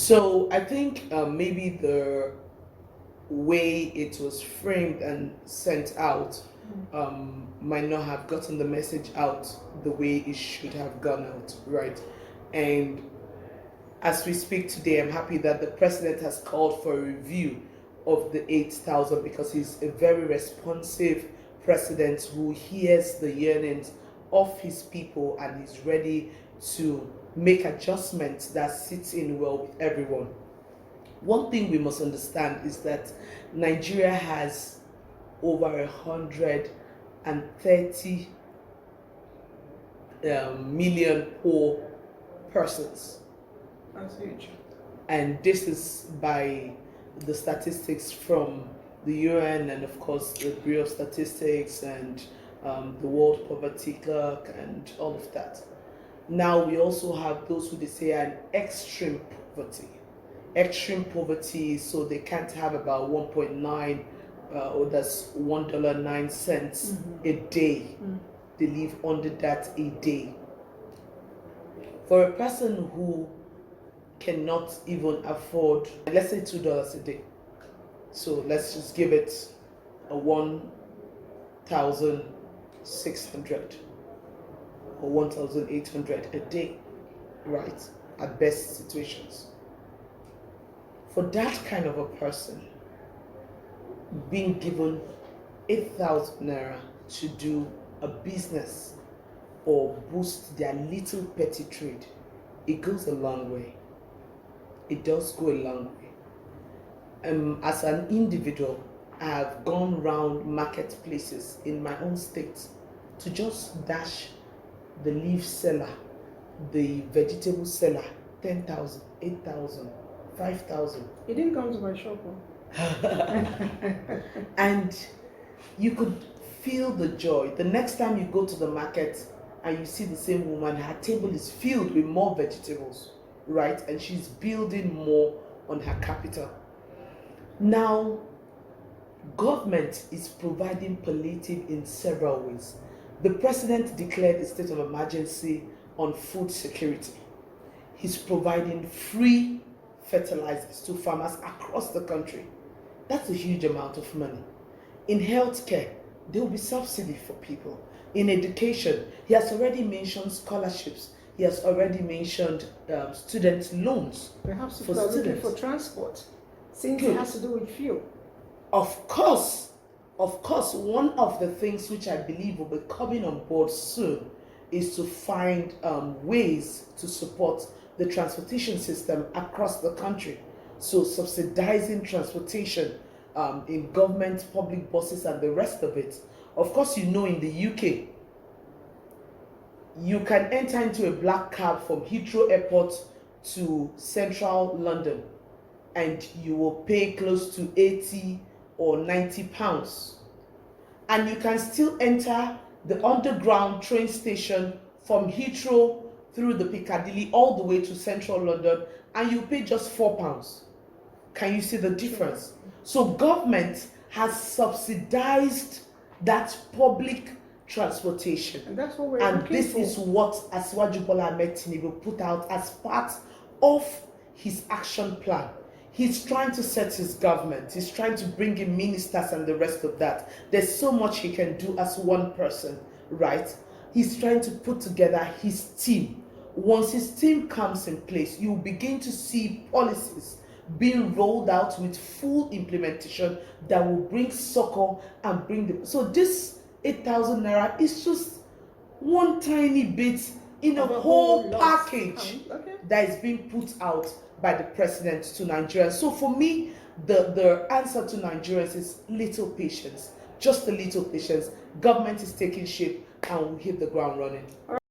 So I think maybe the way it was framed and sent out might not have gotten the message out the way it should have gone out, right? And as we speak today, I'm happy that the president has called for a review of the 8,000 because he's a very responsive president who hears the yearnings of his people and is ready to make adjustments that sits in well with everyone. One thing we must understand is that Nigeria has over 130 million poor persons. That's huge. And this is by the statistics from the UN and of course the Bureau of Statistics and the World Poverty Clock and all of that. Now we also have those who they say are in extreme poverty. Extreme poverty, so they can't have about 1.9 or that's $1.09 a day. They live under that a day. For a person who cannot even afford, let's say $2 a day. So let's just give it a 1,600 or 1,800 a day, right? At best situations. For that kind of a person, being given 8,000 Naira to do a business or boost their little petty trade, it goes a long way. It does go a long way. As an individual, I have gone around marketplaces in my own state to just dash the leaf seller, the vegetable seller, 10,000, 8,000, 5,000. You didn't come to my shop. And you could feel the joy. The next time you go to the market and you see the same woman, her table is filled with more vegetables, right? And she's building more on her capital. Now, government is providing palliative in several ways. The president declared a state of emergency on food security. He's providing free fertilizers to farmers across the country. That's a huge amount of money. In healthcare, there will be subsidy for people. In education, he has already mentioned scholarships. He has already mentioned student loans. Perhaps for people are looking students. for transport, since Good. it has to do with fuel. Of course, one of the things which I believe will be coming on board soon is to find ways to support the transportation system across the country. So subsidizing transportation in government, public buses and the rest of it. Of course, you know in the UK, you can enter into a black cab from Heathrow Airport to central London and you will pay close to 80 or 90 pounds. And you can still enter the underground train station from Heathrow through the Piccadilly all the way to central London and you pay just £4. Can you see the difference? So government has subsidized that public transportation. And that's what we're And looking this for. is what Asiwaju Bola Ahmed Tinubu put out as part of his action plan. He's trying to set his government. He's trying to bring in ministers and the rest of that. There's so much he can do as one person, right? He's trying to put together his team. Once his team comes in place, you begin to see policies being rolled out with full implementation that will bring succor and bring them. So this 8,000 Naira is just one tiny bit in a whole package that is being put out by the president to Nigerians. So for me, the answer to Nigerians is little patience, just a little patience. Government is taking shape and we'll hit the ground running.